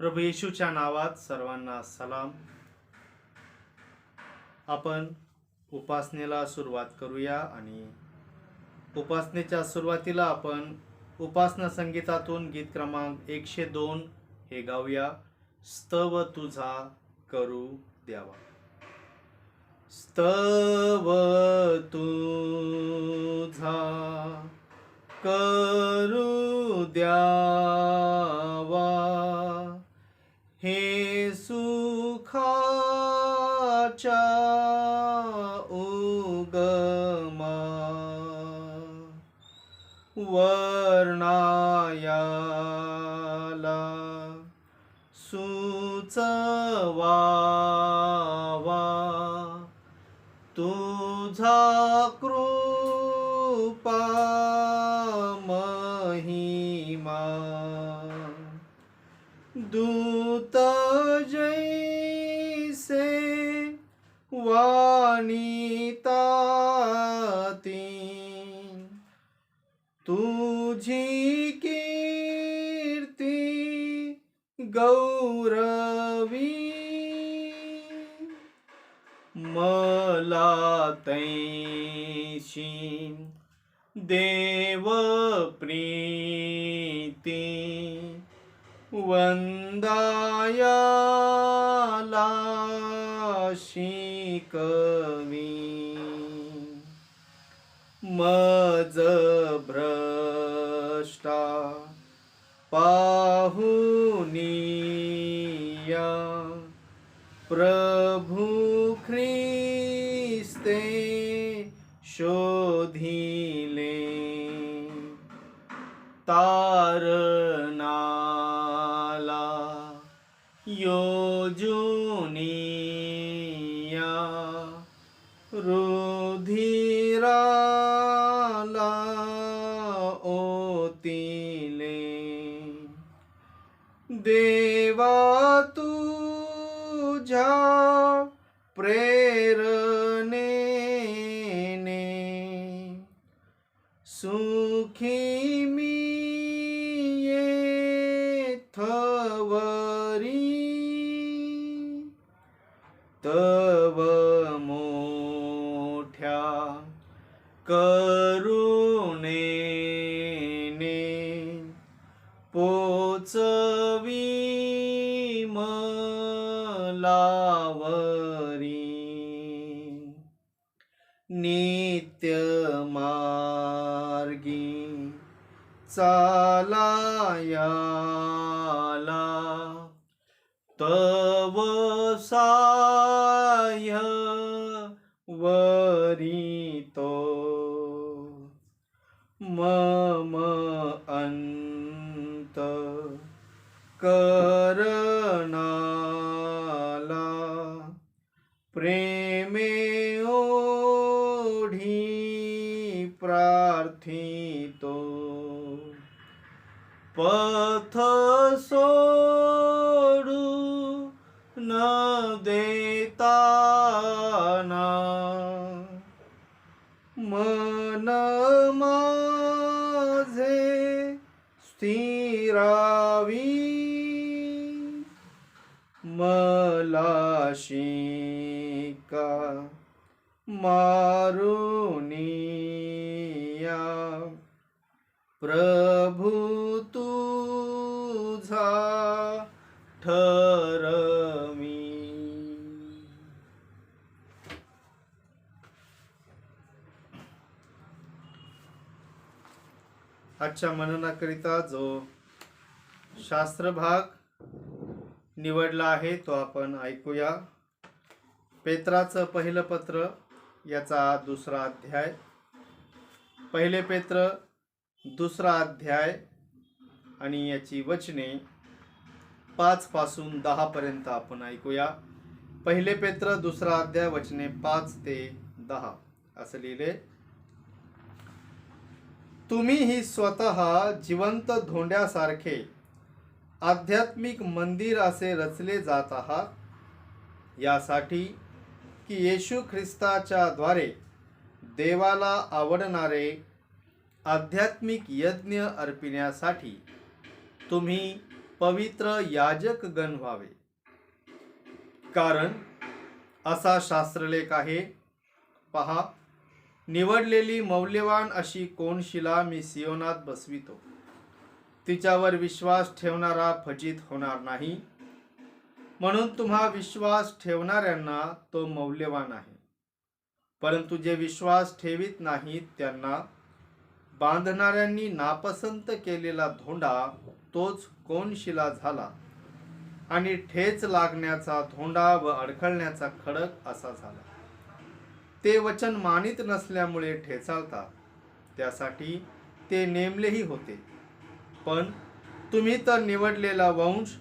प्रभू येशूच्या नावात सर्वांना सलाम. आपण उपासनेला सुरुवात करूया आणि उपासनेच्या सुरुवातीला आपण उपासना संगीतातून गीत क्रमांक 102 हे गाऊया. स्तव तुझा करू द्यावा. स्तव तुझा करू द्यावा, हे सुखाच्या उगमा वर्णायाला सुचवावा, तुझा कृपा महिमा दूत जैसे वानिताती, तुझी कीर्ती गौरवी, मला तैशी देव प्रीती वंदायाला शिकवी, मज भ्रष्टा पाहुनिया प्रभु ख्रिस्ते शोधिले, तारणाला योजुनिया रुधिराला ओतिले, देवा तुझ्या प्रेरणेने सुखी मी येथवरी, तव मोठ्या करुणेने पोचवी मलावरी, नित्य मार्गी चालायाला तव साह्य वरितो, मम अंत करणाला प्रेमे ओढी प्रार्थितो, पथ सोडू न देताना, मन माझे स्थिरावी, मला शिका मारुनिया प्रभु तुझा ठरवी. आजच्या मननाकरिता जो शास्त्र भाग निवडला आहे तो आपण ऐकूया. पेत्राचं पहिलं पत्र याचा दुसरा अध्याय. पहिले पेत्र दुसरा अध्याय आणि याची वचने 5 पासून 10 पर्यंत आपण ऐकूया. पहिले पेत्र दुसरा अध्याय वचने 5 ते 10 असं लिहिले. तुम्ही ही स्वतः जिवंत धोंड्यासारखे आध्यात्मिक मंदिर असे रचले जात आहात, यासाठी की येशू ख्रिस्ताच्या द्वारे देवाला आवडणारे आध्यात्मिक यज्ञ अर्पिण्यासाठी तुम्ही पवित्र याजक गण व्हावे, कारण असा शास्त्रलेख आहे, पहा, निवडलेली मौल्यवान अशी कोनशिला मी सियोनात बसवितो, तिच्यावर विश्वास ठेवणारा फजित होणार नाही. म्हणून तुम्हा विश्वास ठेवणाऱ्यांना तो मौल्यवान आहे. परंतु जे विश्वास ठेवित नाहीत त्यांना बांधणाऱ्यांनी नापसंत केलेला धोंडा तोच कोनशिला झाला आणि ठेच लागण्याचा धोंडा व अडखळण्याचा खडक असा झाला. ते वचन मानित नसल्यामुळे ठेचाळतात, त्यासाठी ते नेमलेही होते. पण तुम्ही तर निवडलेला वंश,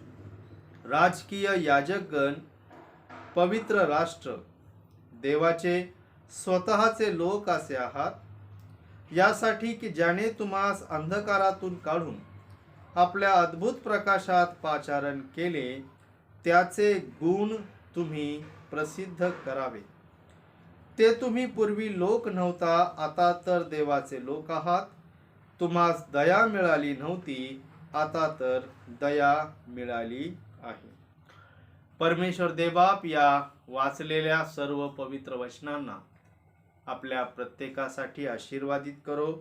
राजकीय याजकगण, पवित्र राष्ट्र, देवाचे स्वतःचे लोक असे आहात, यासाठी की ज्याने तुम्हास अंधकारातून काढून आपल्या अद्भुत प्रकाशात पाचारण केले, त्याचे गुण तुम्ही प्रसिद्ध करावे. ते तुम्ही पूर्वी लोक नव्हता, आता तर देवाचे लोक आहात. तुम्हास दया मिळाली नव्हती, आता तर दया मिळाली आहे. परमेश्वर देवबाप या वाचलेल्या सर्व पवित्र वचनांना आपल्या प्रत्येकासाठी आशीर्वादित करो.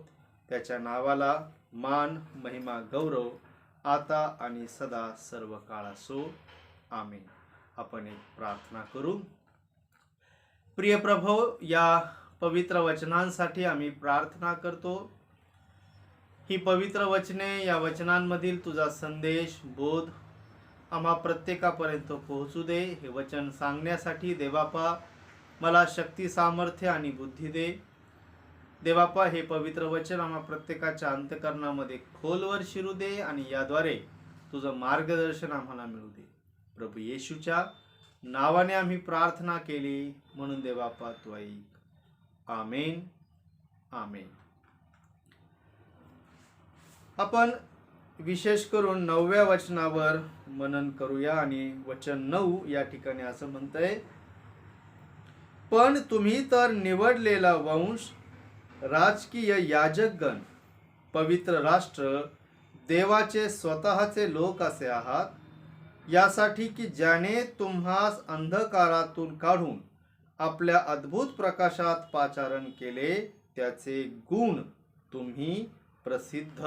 त्याच्या नावाला मान, महिमा, गौरव आता आणि सदा सर्व काळ असो. आमेन. आपण एक प्रार्थना करू. प्रिय प्रभो, या पवित्र वचनांसाठी आम्ही प्रार्थना करतो. ही पवित्र वचने, या वचनांमधील तुझा संदेश, बोध आम्हा प्रत्येकापर्यंत पोहोचू दे. हे वचन सांगण्यासाठी देवापा मला शक्ती, सामर्थ्य आणि बुद्धी दे. देवापा, हे पवित्र वचन आम्हा प्रत्येकाच्या अंतःकरणामध्ये खोलवर शिरू दे आणि याद्वारे तुझं मार्गदर्शन आम्हाला मिळू दे. प्रभू येशूच्या नावाने आम्ही प्रार्थना केली, म्हणून देवापा तू ऐक. आमेन. आमेन. आपण विशेष करून 9व्या वचनावर मनन करूया. आणि वचन 9 या ठिकाणी असं म्हणतंय, पण तुम्ही तर निवडलेला वंश, राजकीय याजकगण, पवित्र राष्ट्र, देवाचे स्वतःचे लोक असे आहात, यासाठी की ज्याने तुम्हास अंधकारातून काढून आपल्या अद्भुत प्रकाशात पाचारण केले, त्याचे गुण तुम्ही प्रसिद्ध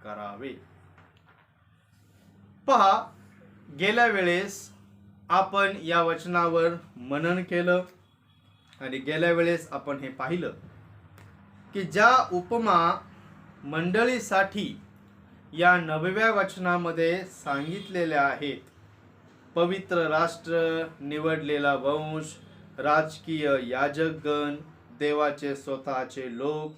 करावे. पहा, गेल्या वेळेस आपण या वचनावर मनन केलं आणि गेल्या वेळेस आपण हे पाहिलं की ज्या उपमा मंडळीसाठी या 9व्या वचनामध्ये सांगितलेल्या आहेत, पवित्र राष्ट्र, निवडलेला वंश, राजकीय याजकगण, देवाचे स्वतःचे लोक,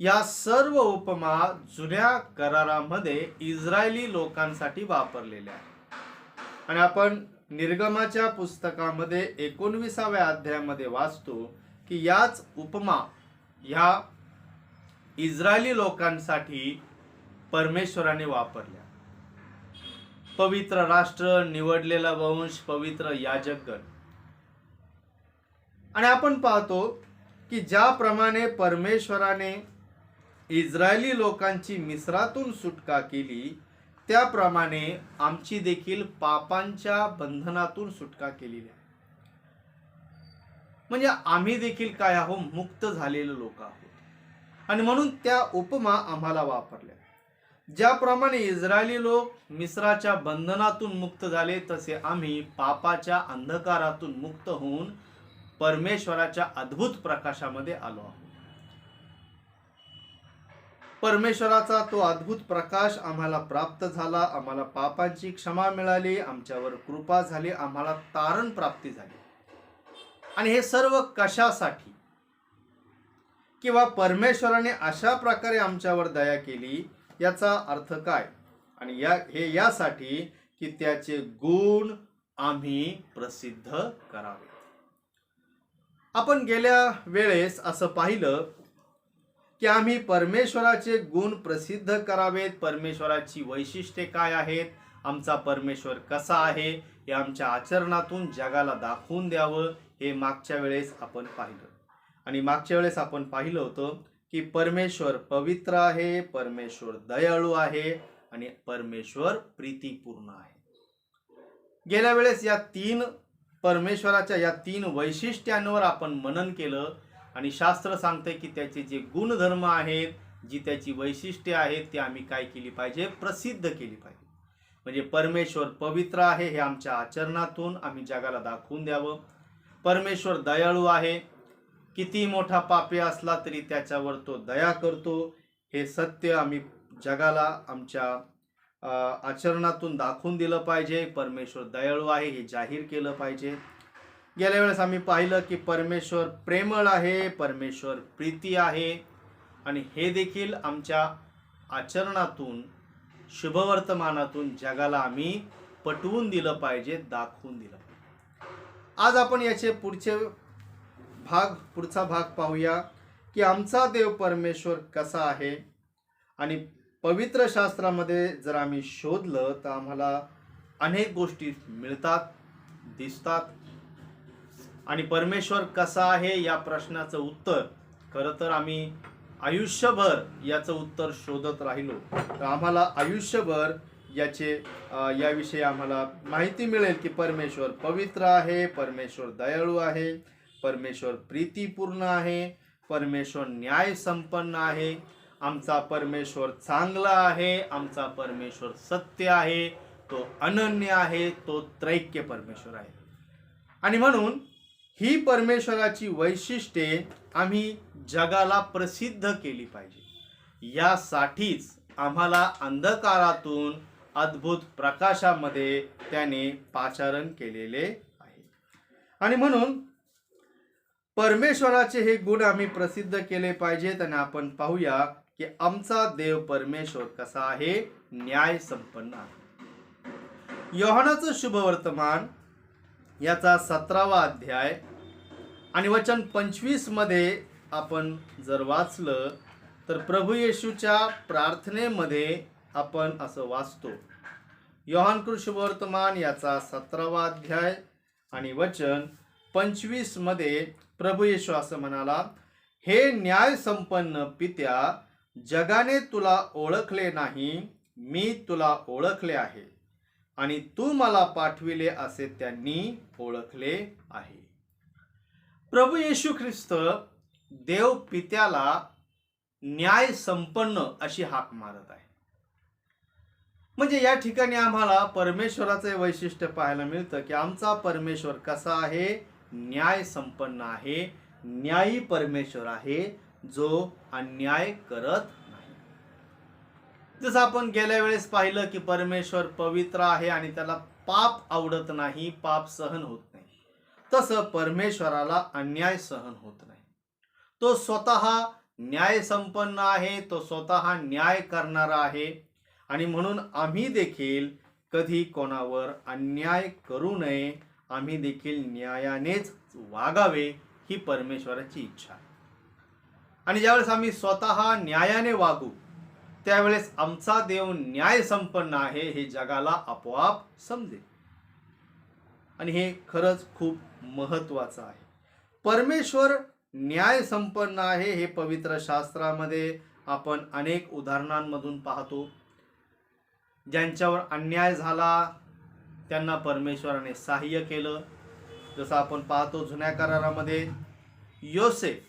या सर्व उपमा जुन्या करारामध्ये इस्रायली लोकांसाठी वापरलेल्या आहेत. आणि आपण निर्गमाच्या पुस्तकामध्ये 19व्या अध्यायामध्ये वाचतो की याच उपमा ह्या इस्रायली लोकांसाठी परमेश्वराने वापरल्या. पवित्र राष्ट्र, निवडलेला वंश, पवित्र याजकगण. आणि आपण पाहतो की ज्याप्रमाणे परमेश्वराने इस्रायली लोकांची मिस्रातून सुटका केली, त्याप्रमाणे आमची देखील पापांच्या बंधनातून सुटका केलेली आहे. म्हणजे आम्ही देखील काय आहोत, मुक्त झालेले लोक आहोत. आणि म्हणून त्या उपमा आम्हाला वापरल्या. ज्याप्रमाणे इस्रायली लोक मिस्राच्या बंधनातून मुक्त झाले, तसे आम्ही पापाच्या अंधकारातून मुक्त होऊन परमेश्वराच्या अद्भुत प्रकाशामध्ये आलो आहोत. परमेश्वराचा तो अद्भुत प्रकाश आम्हाला प्राप्त झाला. आम्हाला पापांची क्षमा मिळाली, आमच्यावर कृपा झाली, आम्हाला तारण प्राप्ती झाली. आणि हे सर्व कशासाठी? किंवा परमेश्वराने अशा प्रकारे आमच्यावर दया केली, याचा अर्थ काय? आणि हे यासाठी की त्याचे गुण आम्ही प्रसिद्ध करावे. आपण गेल्या वेळेस असं पाहिलं की आम्ही परमेश्वराचे गुण प्रसिद्ध करावेत. परमेश्वराची वैशिष्ट्ये काय आहेत, आमचा परमेश्वर कसा आहे, हे आमच्या आचरणातून जगाला दाखवून द्यावं, हे मागच्या वेळेस आपण पाहिलं. आणि मागच्या वेळेस आपण पाहिलं होतं की परमेश्वर पवित्र आहे, परमेश्वर दयाळू आहे आणि परमेश्वर प्रीतीपूर्ण आहे. गेल्या वेळेस या परमेश्वराच्या या 3 वैशिष्ट्यांवर आपण मनन केलं आणि शास्त्र सांगते की त्याचे जे गुणधर्म आहेत, जी त्याची वैशिष्ट्ये आहेत, ती आम्ही काय केली पाहिजे? प्रसिद्ध केली पाहिजे. म्हणजे परमेश्वर पवित्र आहे हे आमच्या आचरणातून आम्ही जगाला दाखवून द्यावं. परमेश्वर दयाळू आहे, किती मोठा पापी असला तरी त्याच्यावर तो दया करतो, हे सत्य आम्ही जगाला आमच्या आचरणातून दाखवून दिलं पाहिजे. परमेश्वर दयाळू आहे हे जाहीर केलं पाहिजे. गेल्या वेळेस आम्ही पाहिलं की परमेश्वर प्रेमळ आहे, परमेश्वर प्रीती आहे, आणि हे देखील आमच्या आचरणातून, शुभवर्तमानातून जगाला आम्ही पटवून दिलं पाहिजे, दाखवून दिलं पाहिजे. आज आपण याचे पुढचा भाग पाहूया की आमचा देव परमेश्वर कसा आहे. आणि पवित्र शास्त्रामध्ये जर आम्ही शोधलं तर आम्हाला अनेक गोष्टी मिळतात, दिसतात. आणि परमेश्वर कसा आहे या प्रश्नाचं उत्तर खरं तर आम्ही आयुष्यभर याचं उत्तर शोधत राहिलो तर आम्हाला आयुष्यभर याविषयी आम्हाला माहिती मिळेल की परमेश्वर पवित्र आहे, परमेश्वर दयाळू आहे, परमेश्वर प्रीतीपूर्ण आहे, परमेश्वर न्याय संपन्न आहे, आमचा परमेश्वर चांगला आहे, आमचा परमेश्वर सत्य आहे, तो अनन्य आहे, तो त्रैक्य परमेश्वर आहे. आणि म्हणून ही परमेश्वराची वैशिष्ट्ये आम्ही जगाला प्रसिद्ध केली पाहिजे. यासाठीच आम्हाला अंधकारातून अद्भुत प्रकाशामध्ये त्याने पाचारण केलेले आहे. आणि म्हणून परमेश्वराचे हे गुण आम्ही प्रसिद्ध केले पाहिजेत. आणि आपण पाहूया की आमचा देव परमेश्वर कसा आहे? न्याय संपन्न आहे. योहानाचं शुभवर्तमान याचा 17वा अध्याय आणि वचन 25 मध्ये आपण जर वाचलं तर प्रभू येशूच्या प्रार्थनेमध्ये आपण असं वाचतो. योहान शुभवर्तमान याचा 17वा अध्याय आणि वचन 25 मध्ये प्रभू येशू असं म्हणाला, हे न्याय संपन्न पित्या, जगाने तुला ओळखले नाही, मी तुला ओळखले आहे, आणि तू मला पाठविले असे त्यांनी ओळखले आहे. प्रभू येशू ख्रिस्त देव पित्याला न्याय संपन्न अशी हाक मारत आहे. म्हणजे या ठिकाणी आम्हाला परमेश्वराचे वैशिष्ट्य पाहायला मिळतं की आमचा परमेश्वर कसा आहे? न्याय संपन्न आहे, न्यायी परमेश्वर आहे, जो अन्याय करत नाही. जसं आपण गेल्या वेळेस पाहिलं की परमेश्वर पवित्र आहे आणि त्याला पाप आवडत नाही, पाप सहन होत नाही. तसं परमेश्वराला अन्याय सहन होत नाही. तो स्वतः न्याय संपन्न आहे, तो स्वतः न्याय करणारा आहे. आणि म्हणून आम्ही देखील कधी कोणावर अन्याय करू नये, आम्ही देखील न्यायानेच वागावे ही परमेश्वराची इच्छा आहे. आणि ज्यावेळेस आम्ही स्वतः न्यायाने वागू त्यावेळेस आमचा देव न्याय संपन्न आहे हे जगाला आपोआप समजेल. आणि हे खरंच खूप महत्वाचं आहे. परमेश्वर न्याय संपन्न आहे हे पवित्र शास्त्रामध्ये आपण अनेक उदाहरणांमधून पाहतो. ज्यांच्यावर अन्याय झाला त्यांना परमेश्वराने सहाय्य केलं. जसं आपण पाहतो जुन्या करारामध्ये योसेफ,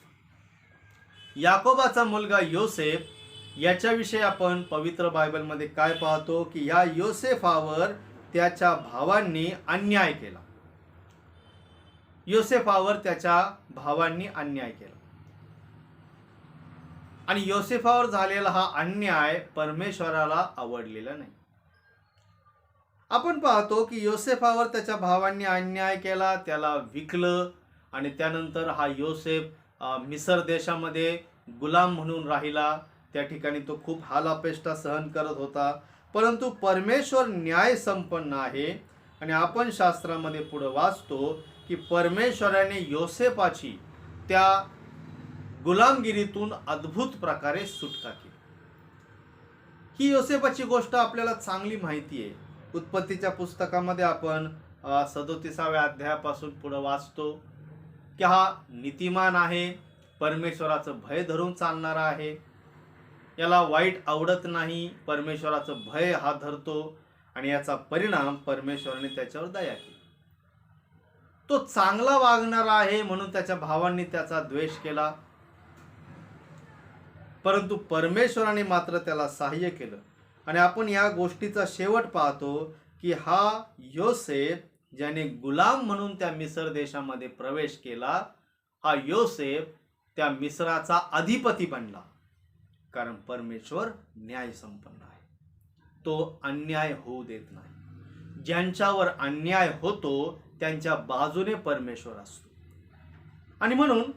याकोबाचा मुलगा योसेफ, याच्याविषयी आपण पवित्र बायबलमध्ये काय पाहतो की या योसेफावर त्याच्या भावांनी अन्याय केला. योसेफावर त्याच्या भावांनी अन्याय केला. आणि योसेफावर झालेला हा अन्याय परमेश्वराला आवडलेला नाही. आपण पाहतो की योसेफावर त्याच्या भावांनी अन्याय केला, त्याला विकलं, आणि त्यानंतर हा योसेफ मिसर देशामध्ये गुलाम म्हणून राहिला. त्या ठिकाणी तो खूप हालापेष्टा सहन करत होता. परंतु परमेश्वर न्याय संपन्न आहे. आणि आपण शास्त्रामध्ये पुढे वाचतो की परमेश्वराने योसेफाची त्या गुलामगिरीतून अद्भुत प्रकारे सुटका केली. ही योसेफाची गोष्ट आपल्याला चांगली माहिती आहे. उत्पत्तीच्या पुस्तकामध्ये आपण 37व्या अध्यायापासून पुढे वाचतो की हा नीतिमान आहे, परमेश्वराचं भय धरून चालणारा आहे. याला वाईट आवडत नाही, परमेश्वराचं भय हा धरतो आणि याचा परिणाम परमेश्वराने त्याच्यावर दया केली. तो चांगला वागणारा आहे म्हणून त्याच्या भावांनी त्याचा द्वेष केला, परंतु परमेश्वराने मात्र त्याला सहाय्य केलं. आणि आपण या गोष्टीचा शेवट पाहतो की हा योसेफ ज्याने गुलाम म्हणून त्या मिस्र देशामध्ये प्रवेश केला, हा योसेफ त्या मिस्राचा अधिपती बनला. कारण परमेश्वर न्याय संपन्न आहे, तो अन्याय होऊ देत नाही. ज्यांच्यावर अन्याय होतो त्यांच्या बाजूने परमेश्वर असतो. आणि म्हणून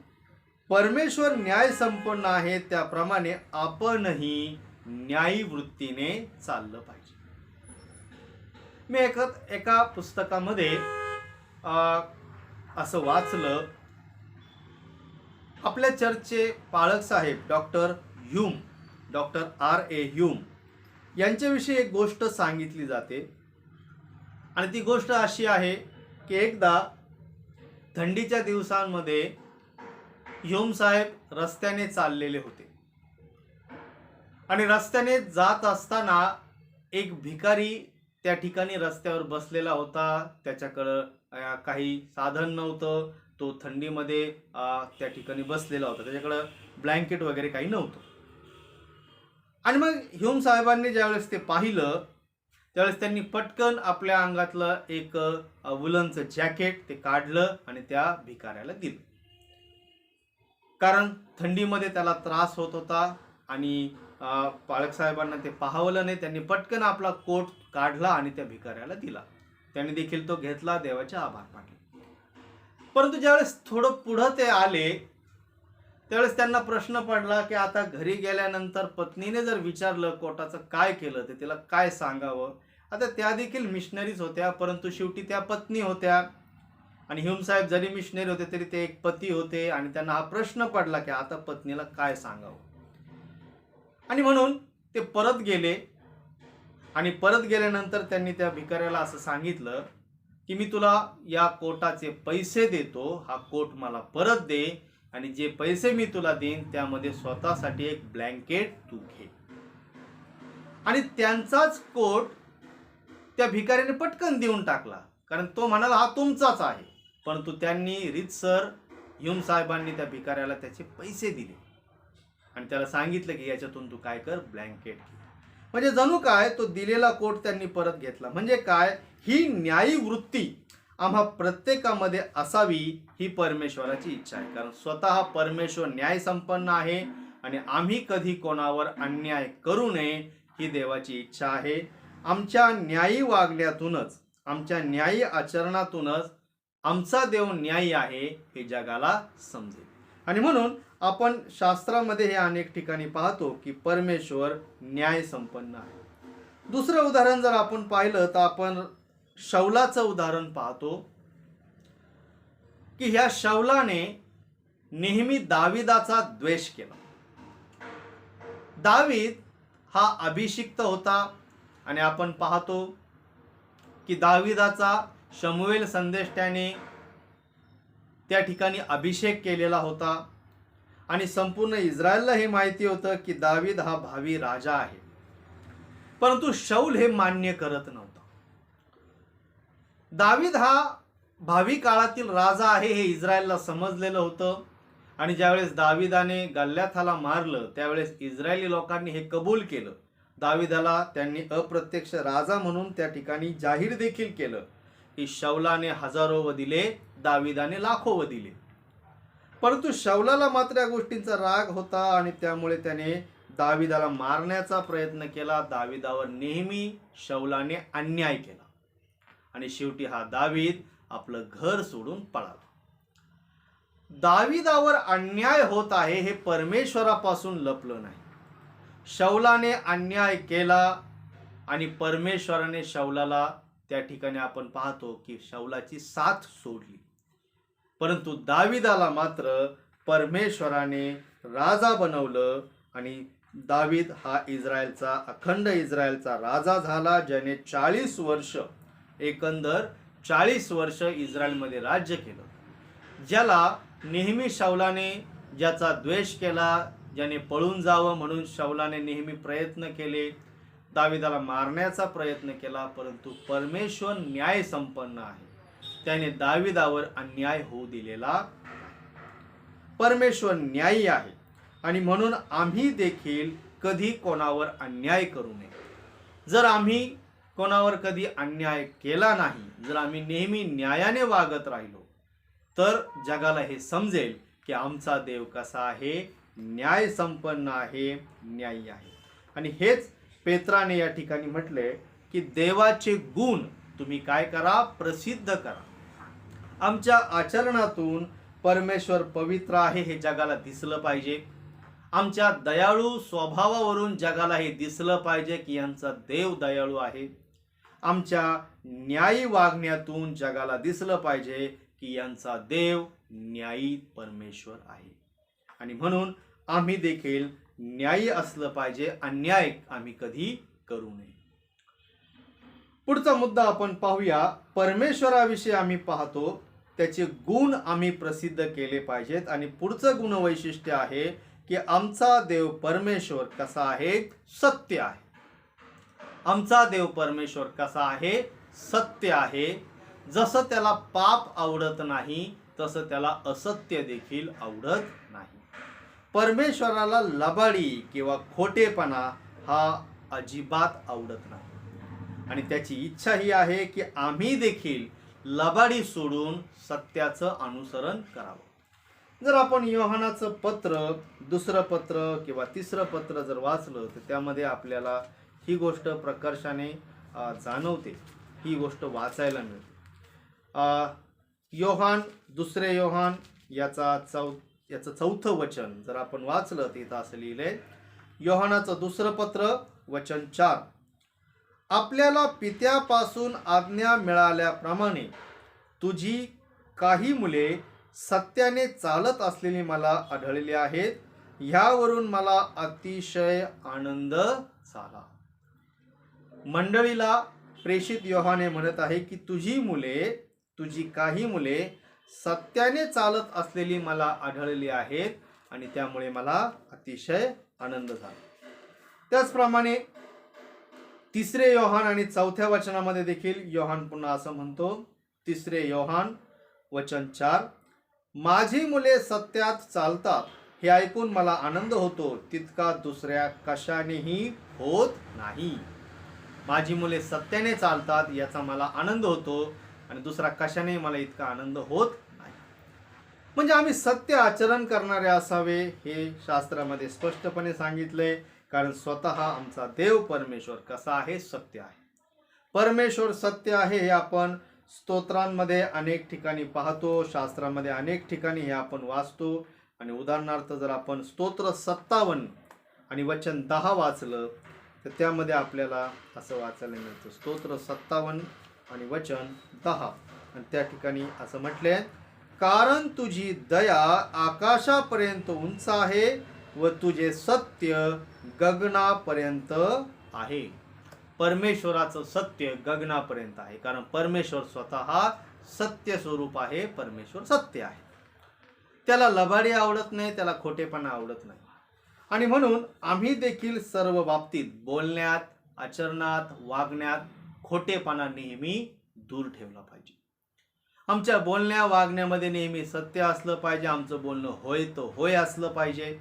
परमेश्वर न्याय संपन्न आहे, त्याप्रमाणे आपणही न्यायी वृत्तीने चाललं पाहिजे. मी एका पुस्तकामध्ये असं वाचलं, आपल्या चर्चचे पाळक साहेब डॉक्टर R.A. ह्यूम यांच्याविषयी एक गोष्ट सांगितली जाते. आणि ती गोष्ट अशी आहे की एकदा थंडीच्या दिवसांमध्ये ह्यूम साहेब रस्त्याने चाललेले होते आणि रस्त्याने जात असताना एक भिकारी त्या ठिकाणी रस्त्यावर बसलेला होता. त्याच्याकडं काही साधन नव्हतं, तो थंडीमध्ये त्या ठिकाणी बसलेला होता, त्याच्याकडं ब्लँकेट वगैरे काही नव्हतं. आणि मग ह्यूम साहेबांनी ज्यावेळेस ते पाहिलं त्यावेळेस त्यांनी पटकन आपल्या अंगातलं एक वुलनचं जॅकेट ते काढलं आणि त्या भिकाऱ्याला दिलं. कारण थंडीमध्ये त्याला त्रास होत होता आणि पाळक साहेबांना ते पाहवलं नाही. त्यांनी पटकन आपला कोट काढला आणि त्या भिकाऱ्याला दिला. त्यांनी देखील तो घेतला, देवाचे आभार मानले. परंतु ज्यावेळेस थोडं पुढं ते आले त्यावेळेस त्यांना प्रश्न पडला की आता घरी गेल्यानंतर पत्नीने जर विचारलं कोटाचं काय केलं तर तिला काय सांगावं. आता त्या देखील मिशनरीज होत्या, परंतु शेवटी त्या पत्नी होत्या. आणि ह्यूम साहेब जरी मिशनरी होते तरी ते एक पती होते. आणि त्यांना हा प्रश्न पडला की आता पत्नीला काय सांगावं. आणि म्हणून ते परत गेले. आणि परत गेल्यानंतर त्यांनी त्या भिकाऱ्याला असं सांगितलं की मी तुला या कोटाचे पैसे देतो, हा कोट मला परत दे, आणि जे पैसे मी तुला देईन त्यामध्ये स्वतःसाठी एक ब्लँकेट तू घे. आणि त्यांचाच कोट त्या भिकाऱ्याने पटकन देऊन टाकला, कारण तो म्हणाला हा तुमचाच आहे. परंतु त्यांनी रीतसर ह्यूम साहेबांनी त्या भिकाऱ्याला त्याचे पैसे दिले आणि त्याला सांगितलं की याच्यातून तू काय कर, ब्लँकेट घे. म्हणजे जणू काय तो दिलेला कोट त्यांनी परत घेतला. म्हणजे काय, ही न्यायी वृत्ती आम्हा प्रत्येकामध्ये असावी ही परमेश्वराची इच्छा आहे. कारण स्वतः परमेश्वर न्याय संपन्न आहे आणि आम्ही कधी कोणावर अन्याय करू नये ही देवाची इच्छा आहे. आमच्या न्यायी वागण्यातूनच, आमच्या न्यायी आचरणातूनच आमचा देव न्यायी आहे हे जगाला समजेल. आणि म्हणून आपण शास्त्रामध्ये हे अनेक ठिकाणी पाहतो की परमेश्वर न्याय संपन्न आहे. दुसरं उदाहरण जर आपण पाहिलं तर आपण शौलाचं उदाहरण पाहतो की ह्या शौलाने नेहमी दाविदाचा द्वेष केला. दावीद हा अभिषिक्त होता आणि आपण पाहतो की दाविदाचा शमूएल संदेष्टाने त्या ठिकाणी अभिषेक केलेला होता आणि संपूर्ण इस्रायलला हे माहिती होतं की दावीद हा भावी राजा आहे. परंतु शौल हे मान्य करत नव्हता. दावीद हा भावी काळातील राजा आहे हे इस्रायलला समजलेलं होतं. आणि ज्यावेळेस दाविदाने गल्ल्याथाला मारलं त्यावेळेस इस्रायली लोकांनी हे कबूल केलं. दाविदाला त्यांनी अप्रत्यक्ष राजा म्हणून त्या ठिकाणी जाहीर देखील केलं की शौलाने हजारो व दिले, दाविदाने लाखो व दिले. परंतु शौलाला मात्र या गोष्टींचा राग होता आणि त्यामुळे त्याने दाविदाला मारण्याचा प्रयत्न केला. दाविदावर नेहमी शौलाने अन्याय केला आणि शेवटी हा दावीद आपलं घर सोडून पळाला. दाविदावर अन्याय होत आहे हे परमेश्वरापासून लपलं नाही. शौलाने अन्याय केला आणि परमेश्वराने शौलाला त्या ठिकाणी आपण पाहतो की शौलाची साथ सोडली. परंतु दाविदाला मात्र परमेश्वराने राजा बनवलं आणि दावीद हा इस्रायलचा, अखंड इस्रायलचा राजा झाला, ज्याने 40 वर्ष, एकंदर 40 वर्ष इस्रायलमध्ये राज्य केलं. ज्याला नेहमी शौलाने ज्याचा द्वेष केला, ज्याने पळून जावं म्हणून शाऊलाने नेहमी प्रयत्न केले, दाविदाला मारण्याचा प्रयत्न केला, परंतु परमेश्वर न्याय संपन्न आहे. त्याने दाविदावर अन्याय होऊ दिलेला. परमेश्वर न्यायी आहे आणि म्हणून आम्ही देखील कधी कोणावर अन्याय करू नये. जर आम्ही कोणावर कधी अन्याय केला नाही, जर आम्ही नेहमी न्यायाने वागत राहिलो, तर जगाला हे समजेल की आमचा देव कसा आहे, न्याय संपन्न आहे, न्यायी आहे. आणि हेच पेत्राने या ठिकाणी म्हटले की देवाचे गुण तुम्ही काय करा, प्रसिद्ध करा. आमच्या आचरणातून परमेश्वर पवित्र आहे हे जगाला दिसलं पाहिजे. आमच्या दयाळू स्वभावावरून जगाला हे दिसलं पाहिजे की यांचा देव दयाळू आहे. आमच्या न्यायी वागण्यातून जगाला दिसलं पाहिजे की यांचा देव न्यायी परमेश्वर आहे. आणि म्हणून आम्ही देखील न्यायी असलं पाहिजे, अन्याय आम्ही कधी करू नये. पुढचा मुद्दा आपण पाहूया. परमेश्वराविषयी आम्ही पाहतो, त्याचे गुण आम्ही प्रसिद्ध केले पाहिजेत. आणि पुढचं गुण वैशिष्ट्य आहे की आमचा देव परमेश्वर कसा आहे, सत्य आहे. आमचा देव परमेश्वर कसा आहे, सत्य आहे. जसं त्याला पाप आवडत नाही, तसं त्याला असत्य देखील आवडत नाही. परमेश्वराला लबाडी किंवा खोटेपणा हा अजिबात आवडत नाही. आणि त्याची इच्छा ही आहे की आम्ही देखील लबाडी सोडून सत्याचं अनुसरण करावं. जर आपण योहानाचं पत्र, दुसरं पत्र किंवा तिसरं पत्र जर वाचलं, तर त्यामध्ये आपल्याला ही गोष्ट प्रकर्षाने जाणवते, ही गोष्ट वाचायला मिळते. योहान, दुसरे योहान याचं चौथं वचन जर आपण वाचलं, तर इथं असं लिहिलंय, योहानाचं दुसरं पत्र वचन 4, आपल्याला पित्यापासून आज्ञा मिळाल्याप्रमाणे तुझी काही मुले सत्याने चालत असलेली मला आढळली आहेत. ह्यावरून मला अतिशय आनंद झाला. मंडळीला प्रेषित योहाने म्हणत आहे की तुझी काही मुले सत्याने चालत असलेली मला आढळली आहेत आणि त्यामुळे मला अतिशय आनंद झाला. त्याचप्रमाणे तिसरे योहान आणि चौथ्या वचनामध्ये देखील योहान पुन्हा असं म्हणतो, तिसरे योहान वचन 4, माझी मुले सत्यात चालतात हे ऐकून मला आनंद होतो, तितका दुसऱ्या कशानेही होत नाही. माझी मुले सत्याने चालतात याचा मला आनंद होतो आणि दुसरा कशाने मला इतका आनंद होत नाही. म्हणजे आम्ही सत्य आचरण करणारे असावे हे शास्त्रामध्ये स्पष्टपणे सांगितले. कारण स्वतः आमचा देव परमेश्वर कसा आहे, सत्य आहे. परमेश्वर सत्य आहे हे आपण स्तोत्रांमध्ये अनेक ठिकाणी पाहतो, शास्त्रामध्ये अनेक ठिकाणी हे आपण वाचतो. आणि उदाहरणार्थ जर आपण स्तोत्र 57 आणि वचन 10 वाचलं, तर त्यामध्ये आपल्याला असं वाचायला मिळतं, स्तोत्र 57 आणि वचन 10, आणि त्या ठिकाणी असं म्हटले, कारण तुझी दया आकाशापर्यंत उंच आहे व तुझे सत्य गगनापर्यंत आहे. परमेश्वराचं सत्य गगनापर्यंत आहे, कारण परमेश्वर स्वतः सत्य स्वरूप आहे. परमेश्वर सत्य आहे. त्याला लबाडी आवडत नाही, त्याला खोटेपणा आवडत नाही. आणि म्हणून आम्ही देखील सर्व बाबतीत बोलण्यात, आचरणात, वागण्यात खोटेपणा नेहमी दूर ठेवला पाहिजे. आमच्या बोलण्या वागण्यामध्ये नेहमी सत्य असलं पाहिजे. आमचं बोलणं होय तो होय असलं पाहिजे.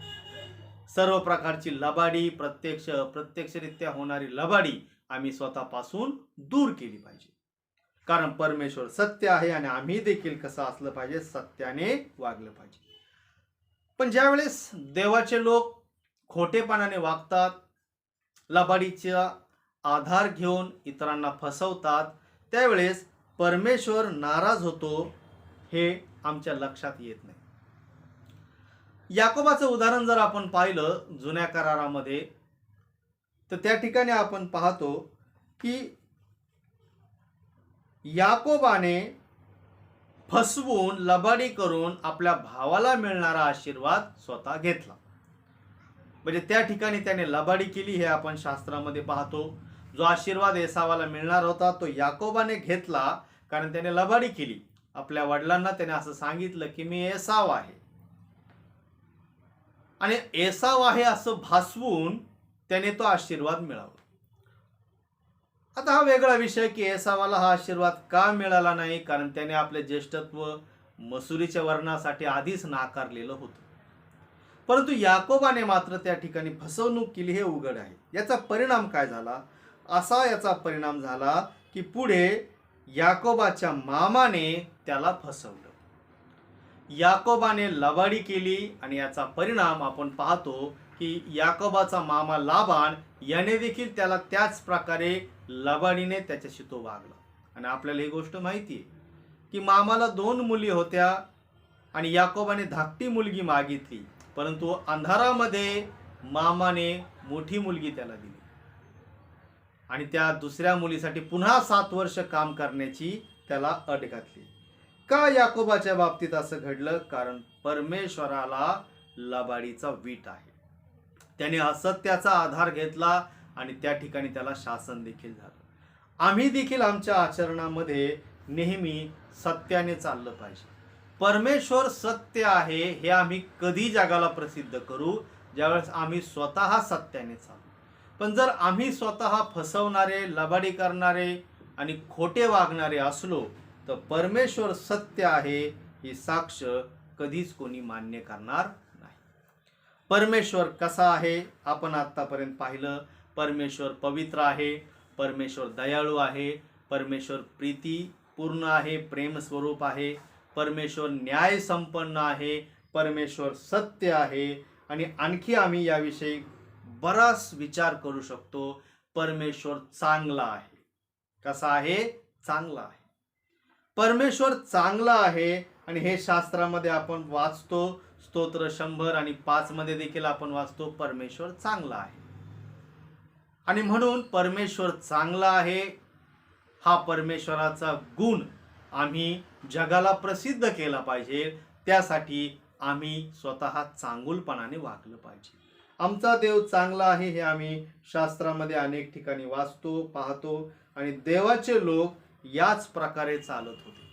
सर्व प्रकारची लबाडी, प्रत्यक्षरित्या होणारी लबाडी आम्ही स्वतःपासून दूर केली पाहिजे. कारण परमेश्वर सत्य आहे आणि आम्ही देखील कसं असलं पाहिजे, सत्याने वागलं पाहिजे. पण ज्यावेळेस देवाचे लोक खोटेपणाने वागतात, लबाडीचा आधार घेऊन इतरांना फसवतात, त्यावेळेस परमेश्वर नाराज होतो हे आमच्या लक्षात येत नाही. याकोबाचं उदाहरण जर आपण पाहिलं जुन्या करारामध्ये, तर त्या ठिकाणी आपण पाहतो की याकोबाने फसवून, लबाडी करून आपल्या भावाला मिळणारा आशीर्वाद स्वतः घेतला. म्हणजे त्या ठिकाणी त्याने लबाडी केली हे आपण शास्त्रामध्ये पाहतो. जो आशीर्वाद एसावाला मिळणार होता तो याकोबाने घेतला, कारण त्याने लबाडी केली. आपल्या वडिलांना त्याने असं सांगितलं की मी एसाव आहे. आणि एसाव आहे असं भासवून त्याने तो आशीर्वाद मिळावा. आता हा वेगळा विषय की एसावाला हा आशीर्वाद का मिळाला नाही, कारण त्याने आपले ज्येष्ठत्व मसुरीच्या वर्णासाठी आधीच नाकारलेलं होतं. परंतु याकोबाने मात्र त्या ठिकाणी फसवणूक केली हे उघड आहे. याचा परिणाम काय झाला? याचा परिणाम झाला की पुढे याकोबाच्या मामाने त्याला फसवलं. याकोबाने लबाडी केली आणि याचा परिणाम आपण पाहतो की याकोबाचा मामा लाबान याने देखील त्याला त्याच प्रकारे लबाडीने त्याच्याशी तो वागला. आणि आपल्याला ही गोष्ट माहिती आहे की मामाला 2 मुली होत्या आणि याकोबाने धाकटी मुलगी मागितली, परंतु अंधारामध्ये मामाने मोठी मुलगी त्याला दिली आणि त्या दुसऱ्या मुलीसाठी पुन्हा 7 वर्ष काम करण्याची त्याला अट घातली. का याकोबाच्या बाबतीत असं घडलं? कारण परमेश्वराला लबाडीचा वीट आहे. त्याने असत्याचा आधार घेतला आणि त्या ठिकाणी त्याला शासन देखील झालं. आम्ही देखील आमच्या आचरणामध्ये नेहमी सत्याने चाललं पाहिजे. परमेश्वर सत्य आहे हे आम्ही कधी जगाला प्रसिद्ध करू? ज्यावेळेस आम्ही स्वतः सत्याने चालू. पण जर आम्ही स्वतः फसवणारे, लबाडी करणारे आणि खोटे वागणारे असलो तर परमेश्वर सत्य आहे ही साक्ष कधीच कोणी मान्य करणार नाही. परमेश्वर कसा आहे आपण आतापर्यंत पाहिलं. परमेश्वर पवित्र आहे, परमेश्वर दयाळू आहे, परमेश्वर प्रीतीपूर्ण आहे, प्रेम स्वरूप आहे, परमेश्वर न्याय संपन्न आहे, परमेश्वर सत्य आहे. आणि आणखी आम्ही याविषयी बराच विचार करू शकतो. परमेश्वर चांगला आहे. कसा आहे? चांगला आहे. परमेश्वर चांगला आहे आणि हे शास्त्रामध्ये आपण वाचतो. स्तोत्र 100 आणि 5 मध्ये देखील आपण वाचतो परमेश्वर चांगला आहे. आणि म्हणून परमेश्वर चांगला आहे हा परमेश्वराचा गुण आम्ही जगाला प्रसिद्ध केला पाहिजे. त्यासाठी आम्ही स्वतः चांगुलपणाने वागलं पाहिजे. आमचा देव चांगला आहे हे आम्ही शास्त्रामध्ये अनेक ठिकाणी वाचतो, पाहतो आणि देवाचे लोक याच प्रकारे चालत होते.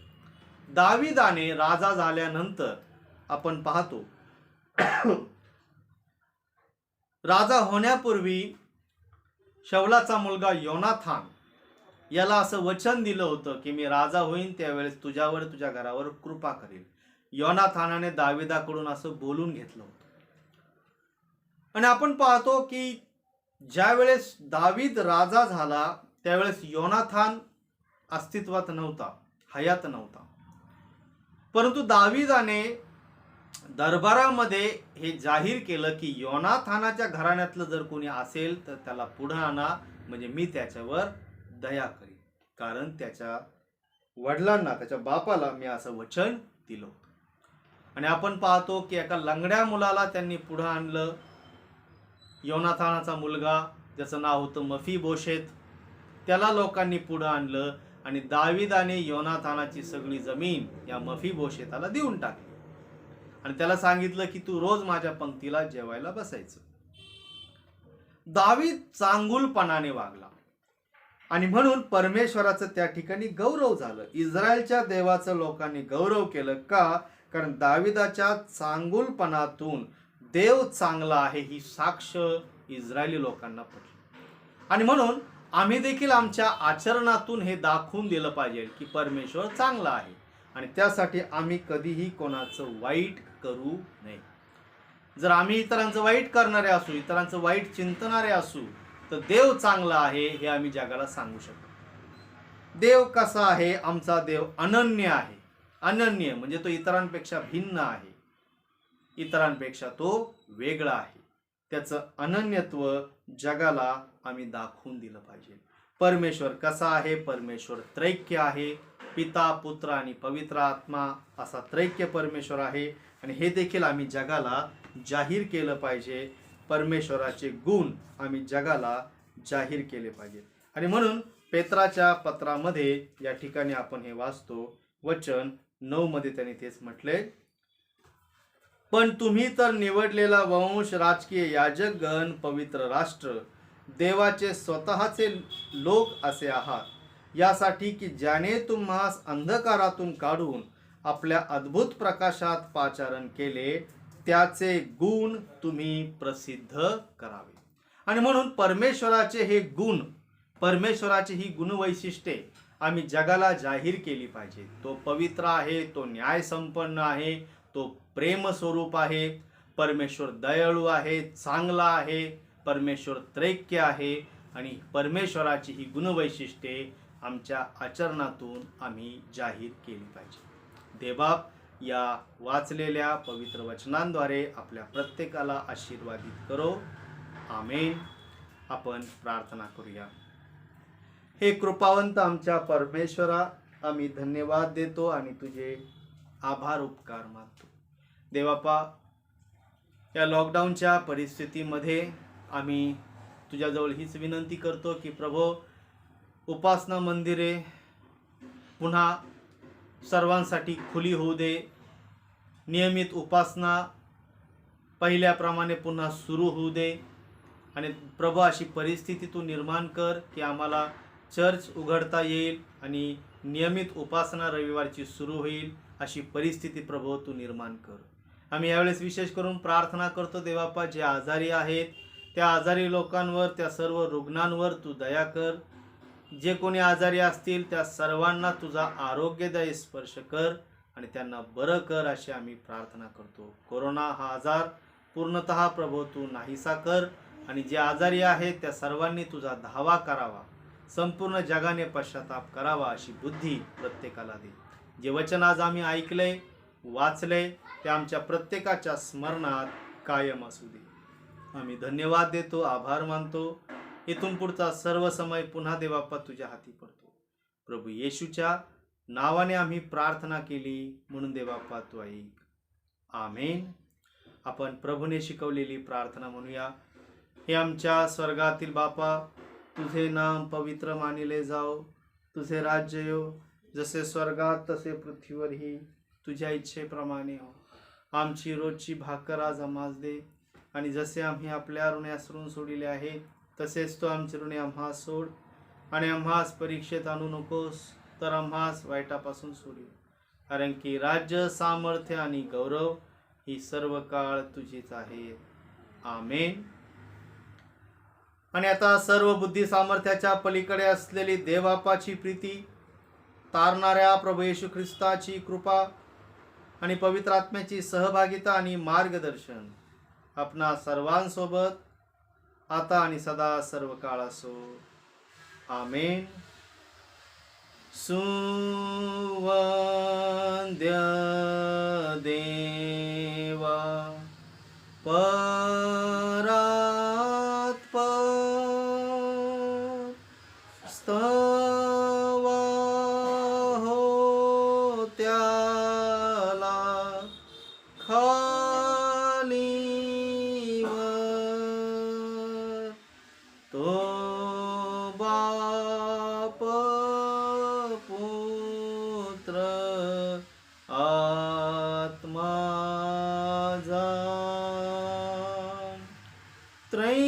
दाविदाने राजा झाल्यानंतर आपण पाहतो राजा होण्यापूर्वी शौलाचा मुलगा योनाथान याला असं वचन दिलं होतं की मी राजा होईन त्यावेळेस तुझ्यावर, तुझ्या घरावर कृपा करेल. योनाथानाने दाविदाकडून असं बोलून घेतलं होतं. आणि आपण पाहतो की ज्या वेळेस दावीद राजा झाला त्यावेळेस योनाथान अस्तित्वात नव्हता, हयात नव्हता. परंतु दाविदाने दरबारामध्ये हे जाहीर केलं की योनाथानाच्या घराण्यातलं जर कोणी असेल तर त्याला पुढे आणा, म्हणजे मी त्याच्यावर दया करीन. कारण त्याच्या वडिलांना, त्याच्या बापाला मी असं वचन दिलं. आणि आपण पाहतो की एका लंगड्या मुलाला त्यांनी पुढे आणलं. योनाथानाचा मुलगा ज्याचं नाव होतं मफीबोशेत, त्याला लोकांनी पुढे आणलं आणि दाविदाने योनाथानाची सगळी जमीन या मफीबोशेताला देऊन टाकली आणि त्याला सांगितलं की तू रोज माझ्या पंक्तीला जेवायला बसायचं. दावीद चांगुलपणाने वागला आणि म्हणून परमेश्वराचं त्या ठिकाणी गौरव झालं. इस्रायलच्या देवाचं लोकांनी गौरव केलं. का? कारण दाविदाच्या चांगुलपणातून देव चांगला आहे ही साक्ष इस्रायली लोकांना पटली. आणि म्हणून आम्ही देखील आमच्या आचरणातून हे दाखवून दिलं पाहिजे की परमेश्वर चांगला आहे आणि त्यासाठी आम्ही कधीही कोणाचं वाईट करू नये. जर आम्ही इतरांचं वाईट करणारे असू, इतरांचं वाईट चिंतणारे असू तर देव चांगला आहे हे आम्ही जगाला सांगू शकतो. देव कसा आहे? आमचा देव अनन्य आहे. अनन्य म्हणजे तो इतरांपेक्षा भिन्न आहे, इतरांपेक्षा तो वेगळा आहे. त्याचं अनन्यत्व जगाला आम्ही दाखवून दिलं पाहिजे. परमेश्वर कसा आहे? परमेश्वर त्रैक्य आहे. पिता, पुत्र आणि पवित्र आत्मा असा त्रैक्य परमेश्वर आहे आणि हे देखील आम्ही जगाला जाहीर केलं पाहिजे. परमेश्वराचे गुण आम्ही जगाला जाहीर केले पाहिजे. आणि म्हणून पेत्राच्या पत्रामध्ये या ठिकाणी आपण हे वाचतो, वचन 9 मध्ये त्यांनी तेच म्हटले, पण तुम्ही तर निवडलेला वंश, राजकीय याजक गण, पवित्र राष्ट्र, देवाचे स्वतःचे लोक असे आहात, यासाठी की ज्याने तुम्हास अंधकारातून काढून आपल्या अद्भुत प्रकाशात पाचारण केले, त्याचे गुण तुम्ही प्रसिद्ध करावे. आणि म्हणून परमेश्वराचे हे गुण, परमेश्वराची ही गुणवैशिष्ट्ये आम्ही जगाला जाहीर केली पाहिजे. तो पवित्र आहे, तो न्यायसंपन्न आहे, तो प्रेम स्वरूप आहे, परमेश्वर दयाळू आहे, चांगला आहे, परमेश्वर त्रैक्य आहे. आणि परमेश्वराची ही गुणवैशिष्ट्ये आमच्या आचरणातून आम्ही जाहीर केली पाहिजे. देवबाप या वाचलेल्या पवित्र वचनांद्वारे आपल्या प्रत्येकाला आशीर्वादित करो. आमेन. आपण प्रार्थना करूया. हे कृपावंत आमच्या परमेश्वरा, आम्ही धन्यवाद देतो आणि तुझे आभार उपकार मानतो. देवापा, या लॉकडाऊनच्या परिस्थितीमध्ये आम्ही तुझ्याजवळ हीच विनंती करतो की प्रभो, उपासना मंदिरे पुन्हा सर्वांसाठी खुली होऊ दे. नियमित उपासना पहिल्याप्रमाणे पुन्हा सुरू होऊ दे. आणि प्रभू, अशी परिस्थिती तू निर्माण कर की आम्हाला चर्च उघडता येईल आणि नियमित उपासना रविवारची सुरू होईल. अशी परिस्थिती प्रभू तू निर्माण कर. आम्ही यावेळेस विशेष करून प्रार्थना करतो देवापा, जे आजारी आहेत त्या आजारी लोकांवर, त्या सर्व रुग्णांवर तू दया कर. जे कोणी आजारी असतील त्या सर्वांना तुझा आरोग्यदायी स्पर्श कर आणि त्यांना बरं कर, अशी आम्ही प्रार्थना करतो. कोरोना हा आजार पूर्णतः प्रभू तू नाहीसा कर आणि जे आजारी आहेत त्या सर्वांनी तुझा धावा करावा, संपूर्ण जगाने पश्चाताप करावा, अशी बुद्धी प्रत्येकाला दे. जे वचन आज आम्ही ऐकले, वाचले, ते आमच्या प्रत्येकाच्या स्मरणात कायम असू दे. आम्ही धन्यवाद देतो, आभार मानतो. इथून पुढचा सर्व समय पुन्हा देवाप्पा तुझ्या हाती पडतो. प्रभू येशूच्या नावाने आम्ही प्रार्थना केली म्हणून देवाप्पा तू ऐक. आमेन. आपण प्रभूने शिकवलेली प्रार्थना म्हणूया. हे आमच्या स्वर्गातील बापा, तुझे नाम पवित्र मानिले जाओ, तुझे राज्य येो, जसे स्वर्गात तसे पृथ्वीवरही तुझ्या इच्छेप्रमाणे हो. आमची रोजची भाकर आज आम्हास दे, आणि जसे आम्ही आपल्या ऋण्यास ऋण सोडिले आहे तसेच तो आमचे ऋणे आम्हास सोड, आणि आम्हास परीक्षेत आणू नकोस, तर आम्हास वाईटापासून सोडील. कारण की राज्य, सामर्थ्य आणि गौरव ही सर्व काळ तुझीच आहे. आमेन. आणि आता सर्व बुद्धी सामर्थ्याच्या पलीकडे असलेली देवबापाची प्रीती, तारणाऱ्या प्रभू येशू ख्रिस्ताची कृपा आणि पवित्र आत्म्याची सहभागिता आणि मार्गदर्शन आपणा सर्वांसोबत आता आणि सदा सर्व काळ असो. आमेन. सुवंद्य देवा परात्पर, स्तवा हो त्याला खालीवर, तो बाप पुत्र आत्मा जा त्रैक्य